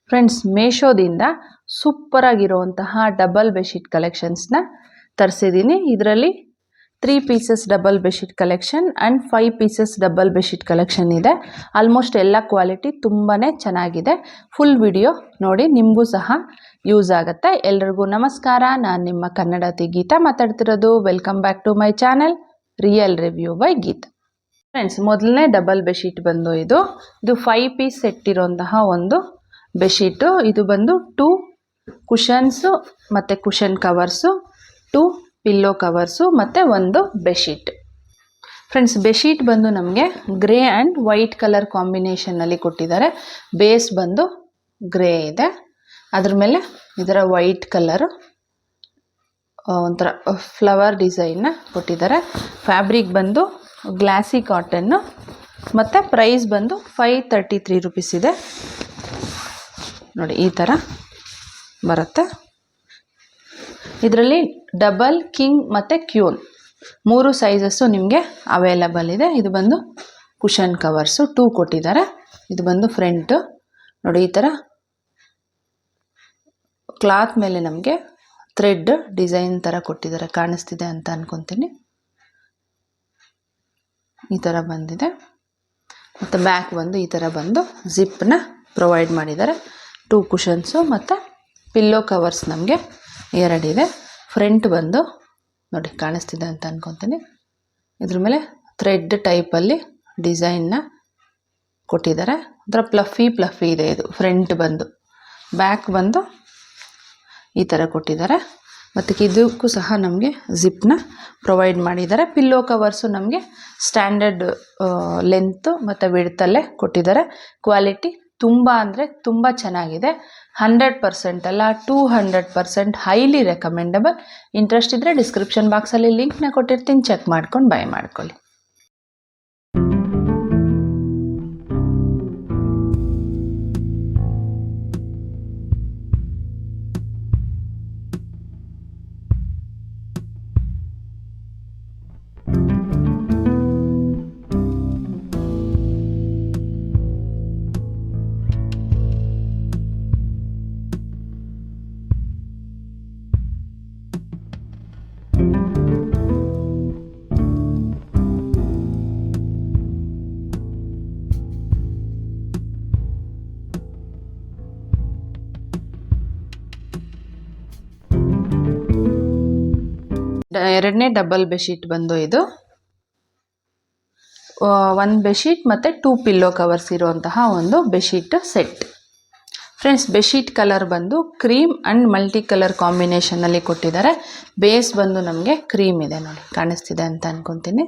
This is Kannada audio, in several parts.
ಫ್ರೆಂಡ್ಸ್, ಮೇಶೋದಿಂದ ಸೂಪರ್ ಆಗಿರುವಂತಹ ಡಬಲ್ ಬೆಡ್ಶೀಟ್ ಕಲೆಕ್ಷನ್ಸ್ನ ತರಿಸಿದ್ದೀನಿ. ಇದರಲ್ಲಿ 3 pieces double bedsheet collection and 5 pieces double bedsheet collection ಇದೆ. ಆಲ್ಮೋಸ್ಟ್ ಎಲ್ಲ ಕ್ವಾಲಿಟಿ ತುಂಬಾ ಚೆನ್ನಾಗಿದೆ. ಫುಲ್ ವಿಡಿಯೋ ನೋಡಿ, ನಿಮಗೂ ಸಹ ಯೂಸ್ ಆಗುತ್ತೆ. ಎಲ್ರಿಗೂ ನಮಸ್ಕಾರ, ನಾನು ನಿಮ್ಮ ಕನ್ನಡತಿ ಗೀತಾ ಮಾತಾಡ್ತಿರೋದು. Welcome back to my channel real review by Geetha. Friends, ಮೊದಲನೇ ಡಬಲ್ ಬೆಡ್ಶೀಟ್ ಬಂದು ಇದು 5 ಪೀಸ್ ಸೆಟ್ ಇರೋಂತಹ ಒಂದು ಬೆಡ್ಶೀಟು. ಇದು ಬಂದು 2 ಕುಷನ್ಸು ಮತ್ತು ಕುಷನ್ ಕವರ್ಸು, 2 ಪಿಲ್ಲೋ ಕವರ್ಸು ಮತ್ತು 1 ಬೆಡ್ಶೀಟ್. ಫ್ರೆಂಡ್ಸ್, ಬೆಡ್ಶೀಟ್ ಬಂದು ನಮಗೆ ಗ್ರೇ ಆ್ಯಂಡ್ ವೈಟ್ ಕಲರ್ ಕಾಂಬಿನೇಷನಲ್ಲಿ ಕೊಟ್ಟಿದ್ದಾರೆ. ಬೇಸ್ ಬಂದು ಗ್ರೇ ಇದೆ, ಅದ್ರ ಮೇಲೆ ಇದರ ವೈಟ್ ಕಲರು ಒಂಥರ ಫ್ಲವರ್ ಡಿಸೈನ್ನ ಕೊಟ್ಟಿದ್ದಾರೆ. ಫ್ಯಾಬ್ರಿಕ್ ಬಂದು ಗ್ಲಾಸಿ ಕಾಟನ್ನು ಮತ್ತು ಪ್ರೈಸ್ ಬಂದು 533 ರುಪೀಸ್ ಇದೆ. ನೋಡಿ, ಈ ಥರ ಬರುತ್ತೆ. ಇದರಲ್ಲಿ ಡಬಲ್, ಕಿಂಗ್ ಮತ್ತು ಕ್ಯೂನ್ 3 ಸೈಜಸ್ಸು ನಿಮಗೆ ಅವೈಲಬಲ್ ಇದೆ. ಇದು ಬಂದು ಕುಷನ್ ಕವರ್ಸು 2 ಕೊಟ್ಟಿದ್ದಾರೆ. ಇದು ಬಂದು ಫ್ರಂಟು. ನೋಡಿ, ಈ ಥರ ಕ್ಲಾತ್ ಮೇಲೆ ನಮಗೆ ಥ್ರೆಡ್ ಡಿಸೈನ್ ಥರ ಕೊಟ್ಟಿದ್ದಾರೆ. ಕಾಣಿಸ್ತಿದೆ ಅಂತ ಅಂದ್ಕೊತೀನಿ. ಈ ಥರ ಬಂದಿದೆ. ಮತ್ತು ಬ್ಯಾಕ್ ಬಂದು ಈ ಥರ ಬಂದು ಜಿಪ್ಪನ್ನ ಪ್ರೊವೈಡ್ ಮಾಡಿದ್ದಾರೆ. 2 ಕುಷನ್ಸು ಮತ್ತು ಪಿಲ್ಲೋ ಕವರ್ಸ್ ನಮಗೆ 2 ಇದೆ. ಫ್ರಂಟ್ ಬಂದು ನೋಡಿ, ಕಾಣಿಸ್ತಿದೆ ಅಂತ ಅಂದ್ಕೊತೀನಿ. ಇದ್ರ ಮೇಲೆ ಥ್ರೆಡ್ ಟೈಪಲ್ಲಿ ಡಿಸೈನ್ನ ಕೊಟ್ಟಿದ್ದಾರೆ. ಒಂಥರ ಪ್ಲಫಿ ಇದೆ ಇದು ಫ್ರಂಟ್ ಬಂದು. ಬ್ಯಾಕ್ ಬಂದು ಈ ಥರ ಕೊಟ್ಟಿದ್ದಾರೆ. ಮತ್ತು ಇದಕ್ಕೂ ಸಹ ನಮಗೆ ಜಿಪ್ನ ಪ್ರೊವೈಡ್ ಮಾಡಿದ್ದಾರೆ. ಪಿಲ್ಲೋ ಕವರ್ಸು ನಮಗೆ ಸ್ಟ್ಯಾಂಡರ್ಡ್ ಲೆಂತು ಮತ್ತು ವಿಡ್ತಲ್ಲೇ ಕೊಟ್ಟಿದ್ದಾರೆ. ಕ್ವಾಲಿಟಿ ತುಂಬ ಅಂದರೆ ತುಂಬ ಚೆನ್ನಾಗಿದೆ. 100% ಅಲ್ಲ, 200% ಹೈಲಿ ರೆಕಮೆಂಡಬಲ್. ಇಂಟ್ರೆಸ್ಟ್ ಇದ್ದರೆ ಡಿಸ್ಕ್ರಿಪ್ಷನ್ ಬಾಕ್ಸಲ್ಲಿ ಲಿಂಕ್ನ ಕೊಟ್ಟಿರ್ತೀನಿ, ಚೆಕ್ ಮಾಡ್ಕೊಂಡು ಬೈ ಮಾಡ್ಕೊಳ್ಳಿ. ಎರಡನೇ ಡಬಲ್ ಬೆಡ್ಶೀಟ್ ಬಂದು ಇದು 1 ಬೆಡ್ಶೀಟ್ ಮತ್ತು 2 ಪಿಲ್ಲೋ ಕವರ್ಸ್ ಇರುವಂತಹ ಒಂದು bedsheet set. Friends, bedsheet colour ಬಂದು ಕ್ರೀಮ್ ಆ್ಯಂಡ್ ಮಲ್ಟಿ ಕಲರ್ ಕಾಂಬಿನೇಷನಲ್ಲಿ ಕೊಟ್ಟಿದ್ದಾರೆ. ಬೇಸ್ ಬಂದು ನಮಗೆ ಕ್ರೀಮ್ ಇದೆ. ನೋಡಿ, ಕಾಣಿಸ್ತಿದೆ ಅಂತ ಅಂದ್ಕೊತೀನಿ.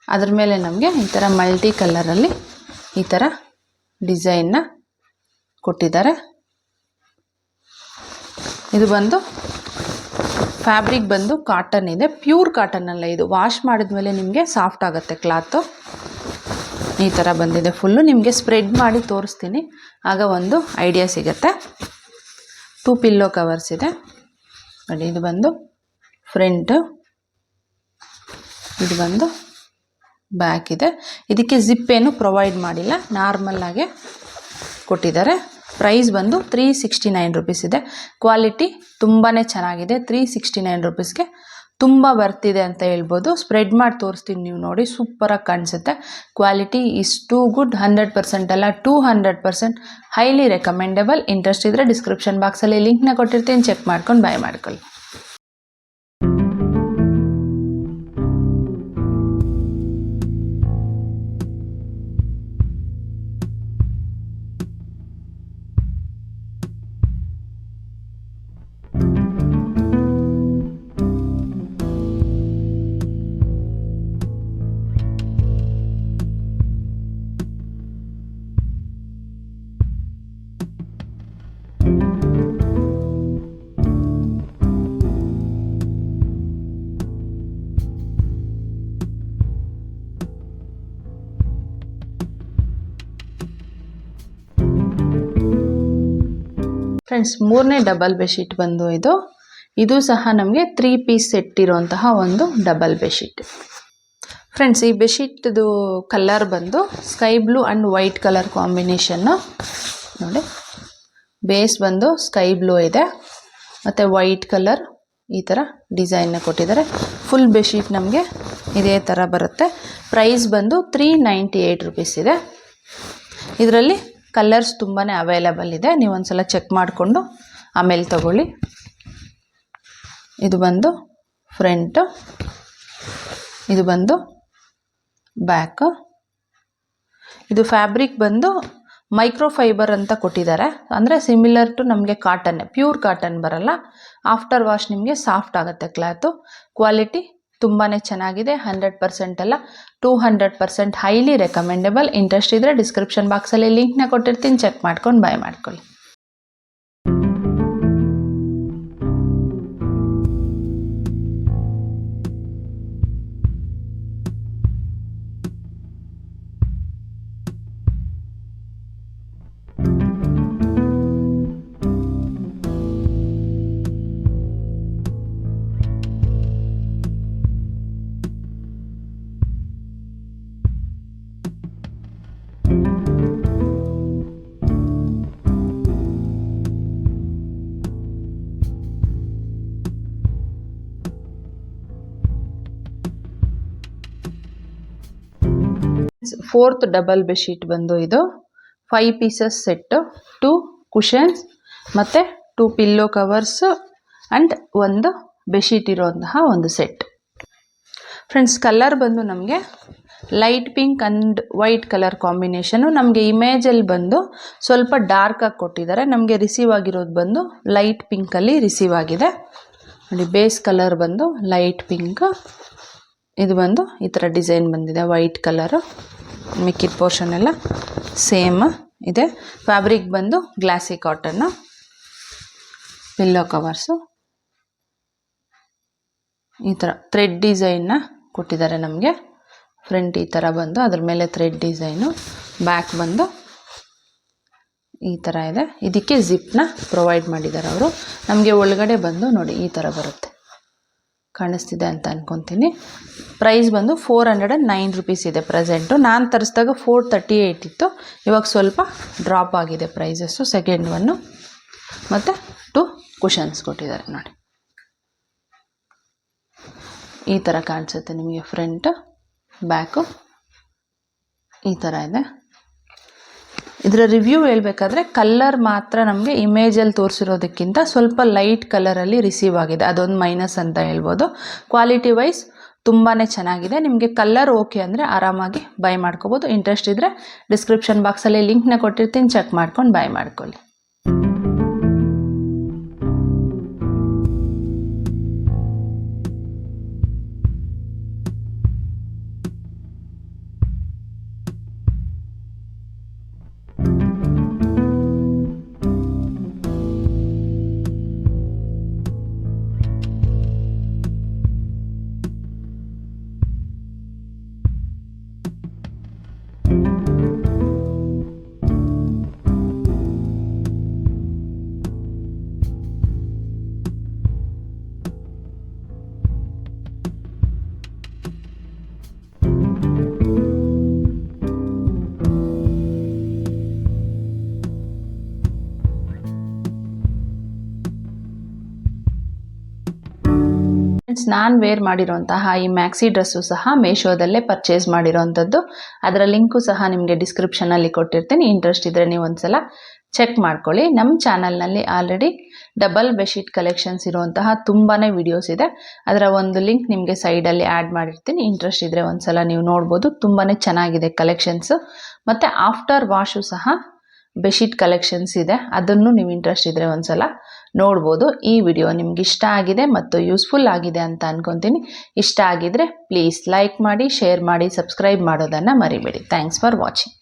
ಅದ್ರ ಮೇಲೆ ನಮಗೆ ಈ ಥರ ಮಲ್ಟಿ ಕಲರಲ್ಲಿ ಈ ಥರ ಡಿಸೈನ್ನ ಕೊಟ್ಟಿದ್ದಾರೆ. ಇದು ಬಂದು ಫ್ಯಾಬ್ರಿಕ್ ಬಂದು ಕಾಟನ್ ಇದೆ. ಪ್ಯೂರ್ ಕಾಟನ್ ಅಲ್ಲ ಇದು. ವಾಶ್ ಮಾಡಿದ್ಮೇಲೆ ನಿಮಗೆ ಸಾಫ್ಟ್ ಆಗುತ್ತೆ ಕ್ಲಾತು. ಈ ಥರ ಬಂದಿದೆ ಫುಲ್ಲು. ನಿಮಗೆ ಸ್ಪ್ರೆಡ್ ಮಾಡಿ ತೋರಿಸ್ತೀನಿ, ಆಗ ಒಂದು ಐಡಿಯಾ ಸಿಗುತ್ತೆ. 2 ಪಿಲ್ಲೋ ಕವರ್ಸ್ ಇದೆ. ನೋಡಿ, ಇದು ಬಂದು ಫ್ರಂಟು, ಇದು ಬಂದು ಬ್ಯಾಕ್ ಇದೆ. ಇದಕ್ಕೆ ಜಿಪ್ ಏನು ಪ್ರೊವೈಡ್ ಮಾಡಿಲ್ಲ, ನಾರ್ಮಲ್ಲಾಗೆ ಕೊಟ್ಟಿದ್ದಾರೆ. ಪ್ರೈಸ್ ಬಂದು 369 ರುಪೀಸ್ ಇದೆ. ಕ್ವಾಲಿಟಿ ತುಂಬಾ ಚೆನ್ನಾಗಿದೆ. 369 ರುಪೀಸ್ಗೆ ತುಂಬ ಬರ್ತಿದೆ ಅಂತ ಹೇಳ್ಬೋದು. ಸ್ಪ್ರೆಡ್ ಮಾಡಿ ತೋರಿಸ್ತೀನಿ, ನೀವು ನೋಡಿ, ಸೂಪರಾಗಿ ಕಾಣಿಸುತ್ತೆ. Quality is too good. 100% ಅಲ್ಲ, 200% ಹೈಲಿ ರೆಕಮೆಂಡಬಲ್. ಇಂಟ್ರೆಸ್ಟ್ ಇದ್ದರೆ ಡಿಸ್ಕ್ರಿಪ್ಷನ್ ಬಾಕ್ಸಲ್ಲಿ ಲಿಂಕ್ನ ಕೊಟ್ಟಿರ್ತೀನಿ, ಚೆಕ್ ಮಾಡ್ಕೊಂಡು ಬೈ ಮಾಡ್ಕೊಳ್ಳಿ. ಫ್ರೆಂಡ್ಸ್, 3ನೇ ಡಬಲ್ ಬೆಡ್ಶೀಟ್ ಬಂದು ಇದು ಸಹ ನಮಗೆ 3 ಪೀಸ್ ಸೆಟ್ ಇರುವಂತಹ ಒಂದು ಡಬಲ್ ಬೆಡ್ಶೀಟ್. ಫ್ರೆಂಡ್ಸ್, ಈ ಬೆಡ್ಶೀಟ್ದು ಕಲರ್ ಬಂದು sky blue and white colour combination ನೋಡಿ. ಬೇಸ್ ಬಂದು ಸ್ಕೈ ಬ್ಲೂ ಇದೆ ಮತ್ತು ವೈಟ್ ಕಲರ್ ಈ ಥರ ಡಿಸೈನ್ನ ಕೊಟ್ಟಿದ್ದಾರೆ. ಫುಲ್ ಬೆಡ್ಶೀಟ್ ನಮಗೆ ಇದೇ ಥರ ಬರುತ್ತೆ. ಪ್ರೈಸ್ ಬಂದು 398 ರುಪೀಸ್ ಇದೆ. ಇದರಲ್ಲಿ ಕಲರ್ಸ್ ತುಂಬಾ ಅವೈಲಬಲ್ ಇದೆ, ನೀವು ಒಂದ್ಸಲ ಚೆಕ್ ಮಾಡಿಕೊಂಡು ಆಮೇಲೆ ತಗೊಳ್ಳಿ. ಇದು ಬಂದು ಫ್ರಂಟು, ಇದು ಬಂದು ಬ್ಯಾಕು. ಇದು ಫ್ಯಾಬ್ರಿಕ್ ಬಂದು ಮೈಕ್ರೋ ಫೈಬರ್ ಅಂತ ಕೊಟ್ಟಿದ್ದಾರೆ, ಅಂದರೆ ಸಿಮಿಲರ್ ಟು ನಮಗೆ ಕಾಟನ್, ಪ್ಯೂರ್ ಕಾಟನ್ ಬರಲ್ಲ. ಆಫ್ಟರ್ ವಾಶ್ ನಿಮಗೆ ಸಾಫ್ಟ್ ಆಗುತ್ತೆ ಕ್ಲಾತು. ಕ್ವಾಲಿಟಿ ತುಂಬಾ ಚೆನ್ನಾಗಿದೆ. 100% ಅಲ್ಲ 200% ಹೈಲಿ ರೆಕಮೆಂಡಬಲ್. ಇಂಟ್ರೆಸ್ಟ್ ಇದ್ದರೆ ಡಿಸ್ಕ್ರಿಪ್ಷನ್ ಬಾಕ್ಸಲ್ಲಿ ಲಿಂಕ್ನ ಕೊಟ್ಟಿರ್ತೀನಿ, ಚೆಕ್ ಮಾಡ್ಕೊಂಡು ಬೈ ಮಾಡ್ಕೊಳ್ಳಿ. ಫೋರ್ತ್ ಡಬಲ್ ಬೆಡ್ಶೀಟ್ ಬಂದು ಇದು 5 ಪೀಸಸ್ ಸೆಟ್ಟು, 2 ಕುಷನ್ಸ್ ಮತ್ತು 2 ಪಿಲ್ಲೋ ಕವರ್ಸ್ ಆ್ಯಂಡ್ ಒಂದು ಬೆಡ್ಶೀಟ್ ಇರೋಂತಹ ಒಂದು ಸೆಟ್. ಫ್ರೆಂಡ್ಸ್, ಕಲರ್ ಬಂದು ನಮಗೆ light pink and white colour combination. ನಮಗೆ ಇಮೇಜಲ್ಲಿ ಬಂದು ಸ್ವಲ್ಪ ಡಾರ್ಕಾಗಿ ಕೊಟ್ಟಿದ್ದಾರೆ, ನಮಗೆ ರಿಸೀವ್ ಆಗಿರೋದು ಬಂದು ಲೈಟ್ ಪಿಂಕಲ್ಲಿ ರಿಸೀವ್ ಆಗಿದೆ ನೋಡಿ. ಬೇಸ್ ಕಲರ್ ಬಂದು ಲೈಟ್ ಪಿಂಕ್, ಇದು ಬಂದು ಈ ಥರ ಡಿಸೈನ್ ಬಂದಿದೆ ವೈಟ್ ಕಲರು. ಮಿಕ್ಕಿದ ಪೋರ್ಷನ್ ಎಲ್ಲ ಸೇಮ್ ಇದೆ. ಫ್ಯಾಬ್ರಿಕ್ ಬಂದು ಗ್ಲಾಸಿ ಕಾಟನ್ನು. ಪಿಲ್ಲೋ ಕವರ್ಸು ಈ ಥರ ಥ್ರೆಡ್ ಡಿಸೈನ್ನ ಕೊಟ್ಟಿದ್ದಾರೆ ನಮಗೆ. ಫ್ರಂಟ್ ಈ ಥರ ಬಂದು ಅದ್ರ ಮೇಲೆ ಥ್ರೆಡ್ ಡಿಸೈನು, ಬ್ಯಾಕ್ ಬಂದು ಈ ಥರ ಇದೆ. ಇದಕ್ಕೆ ಜಿಪ್ನ ಪ್ರೊವೈಡ್ ಮಾಡಿದ್ದಾರೆ ಅವರು. ನಮಗೆ ಒಳಗಡೆ ಬಂದು ನೋಡಿ ಈ ಥರ ಬರುತ್ತೆ, ಕಾಣಿಸ್ತಿದೆ ಅಂತ ಅಂದ್ಕೊತೀನಿ. ಪ್ರೈಸ್ ಬಂದು 409 ರುಪೀಸ್ ಇದೆ ಪ್ರೆಸೆಂಟು. ನಾನು ತರಿಸಿದಾಗ 438 ಇತ್ತು, ಇವಾಗ ಸ್ವಲ್ಪ ಡ್ರಾಪ್ ಆಗಿದೆ ಪ್ರೈಸಸ್ಸು. ಸೆಕೆಂಡ್ ಒನ್ನು ಮತ್ತು 2 ಕುಷನ್ಸ್ ಕೊಟ್ಟಿದ್ದಾರೆ ನೋಡಿ. ಈ ಥರ ಕಾಣಿಸುತ್ತೆ ನಿಮಗೆ ಫ್ರಂಟ್, ಬ್ಯಾಕು ಈ ಥರ ಇದೆ. ಇದರ ರಿವ್ಯೂ ಹೇಳಬೇಕಾದ್ರೆ ಕಲ್ಲರ್ ಮಾತ್ರ ನಮಗೆ ಇಮೇಜಲ್ಲಿ ತೋರಿಸಿರೋದಕ್ಕಿಂತ ಸ್ವಲ್ಪ ಲೈಟ್ ಕಲರಲ್ಲಿ ರಿಸೀವ್ ಆಗಿದೆ, ಅದೊಂದು ಮೈನಸ್ ಅಂತ ಹೇಳ್ಬೋದು. ಕ್ವಾಲಿಟಿ ವೈಸ್ ತುಂಬಾ ಚೆನ್ನಾಗಿದೆ. ನಿಮಗೆ ಕಲ್ಲರ್ ಓಕೆ ಅಂದರೆ ಆರಾಮಾಗಿ ಬೈ ಮಾಡ್ಕೋಬೋದು. ಇಂಟ್ರೆಸ್ಟ್ ಇದ್ದರೆ ಡಿಸ್ಕ್ರಿಪ್ಷನ್ ಬಾಕ್ಸಲ್ಲಿ ಲಿಂಕ್ನ ಕೊಟ್ಟಿರ್ತೀನಿ, ಚೆಕ್ ಮಾಡ್ಕೊಂಡು ಬೈ ಮಾಡ್ಕೊಳ್ಳಿ. ನಾನು ವೇರ್ ಮಾಡಿರೋಂತಹ ಈ ಮ್ಯಾಕ್ಸಿ ಡ್ರೆಸ್ಸು ಸಹ ಮೀಶೋದಲ್ಲೇ ಪರ್ಚೇಸ್ ಮಾಡಿರೋವಂಥದ್ದು. ಅದರ ಲಿಂಕು ಸಹ ನಿಮಗೆ ಡಿಸ್ಕ್ರಿಪ್ಷನಲ್ಲಿ ಕೊಟ್ಟಿರ್ತೀನಿ, ಇಂಟ್ರೆಸ್ಟ್ ಇದ್ದರೆ ನೀವು ಒಂದ್ಸಲ ಚೆಕ್ ಮಾಡ್ಕೊಳ್ಳಿ. ನಮ್ಮ ಚಾನಲ್ನಲ್ಲಿ ಆಲ್ರೆಡಿ ಡಬಲ್ ಬೆಡ್ಶೀಟ್ ಕಲೆಕ್ಷನ್ಸ್ ಇರುವಂತಹ ತುಂಬಾ ವಿಡಿಯೋಸ್ ಇದೆ, ಅದರ ಒಂದು ಲಿಂಕ್ ನಿಮಗೆ ಸೈಡಲ್ಲಿ ಆ್ಯಡ್ ಮಾಡಿರ್ತೀನಿ. ಇಂಟ್ರೆಸ್ಟ್ ಇದ್ದರೆ ಒಂದ್ಸಲ ನೀವು ನೋಡ್ಬೋದು, ತುಂಬಾ ಚೆನ್ನಾಗಿದೆ ಕಲೆಕ್ಷನ್ಸು. ಮತ್ತು ಆಫ್ಟರ್ ವಾಶು ಸಹ ಬೆಡ್ಶೀಟ್ ಕಲೆಕ್ಷನ್ಸ್ ಇದೆ, ಅದನ್ನು ನೀವು ಇಂಟ್ರೆಸ್ಟ್ ಇದ್ದರೆ ಒಂದ್ಸಲ ನೋಡ್ಬೋದು. ಈ ವಿಡಿಯೋ ನಿಮ್ಗೆ ಇಷ್ಟ ಆಗಿದೆ ಮತ್ತು ಯೂಸ್ಫುಲ್ ಆಗಿದೆ ಅಂತ ಅನ್ಕೊತೀನಿ. ಇಷ್ಟ ಆಗಿದ್ರೆ ಪ್ಲೀಸ್ ಲೈಕ್ ಮಾಡಿ, ಶೇರ್ ಮಾಡಿ, ಸಬ್ಸ್ಕ್ರೈಬ್ ಮಾಡೋದನ್ನು ಮರಿಬೇಡಿ. Thanks for watching.